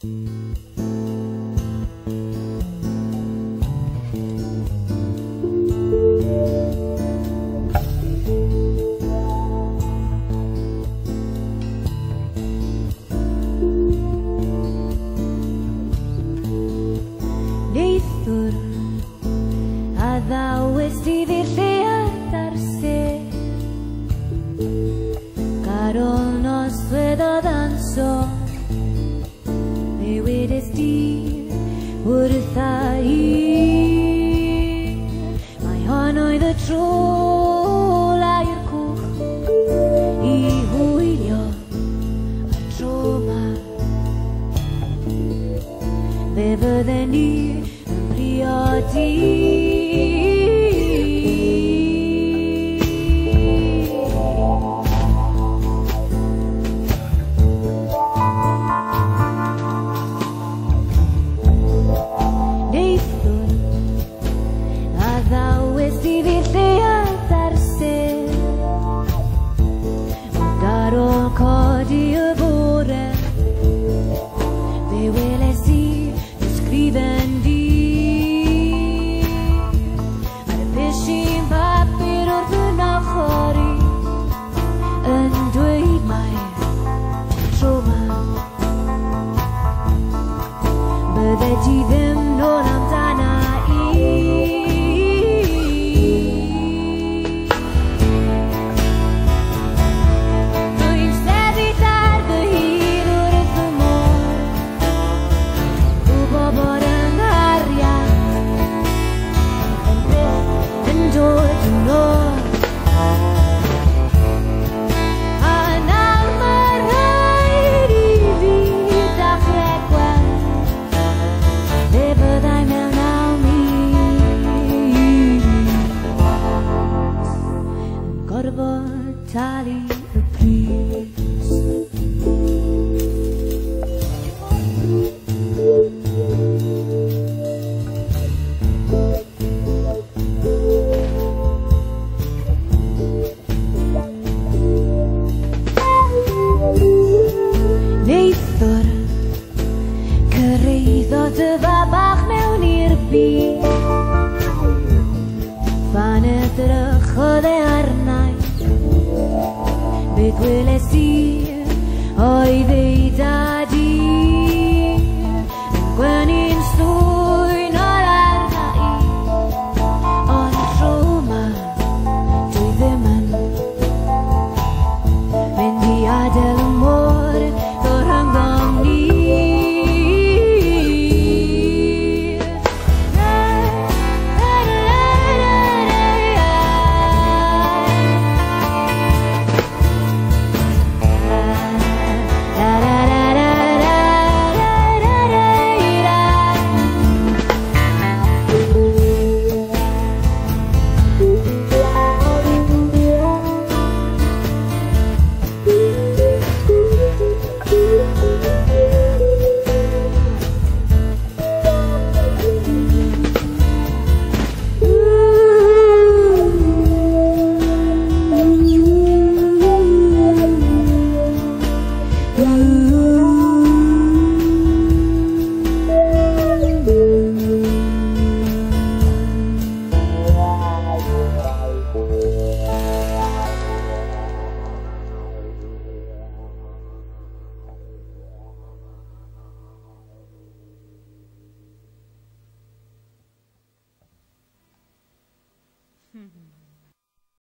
Neithiwr, a ddawes di ddilliad ar sef, garol noswedd o ddanso, fe wedes di wrtha i, mae hon oedd y tro i'r cwch i hwylio y tro ma. Fe fydden ni yn briodi. Neithiwr, a ddawes di ddilliad ar sef, ond ar ôl codi y bore, fe weles i ysgrifen di ar y bishyn papur wrth fy nochor i, yn dweud mae'r tro ma bydde ti ddim nôl amdana i. Rwy'n sefyll ar fy hun wrth y môr, gwbo bod yn arian yn byth yn dod yn ôl. A nawr mae rhaid i fi ddechrau gweld be fyddai mewn am yn gorfod talu y pris. Neithiwr, cyrraeddodd dy fabach mewn i'r byd, fan edrychodd e arnai, be gweles i oedd ei dad i, yn gwenu'n swyn o'r arna i, ond tro ma dwi ddim yn mynd i adael y môr ddod rhyngdom ni. Mm-hmm.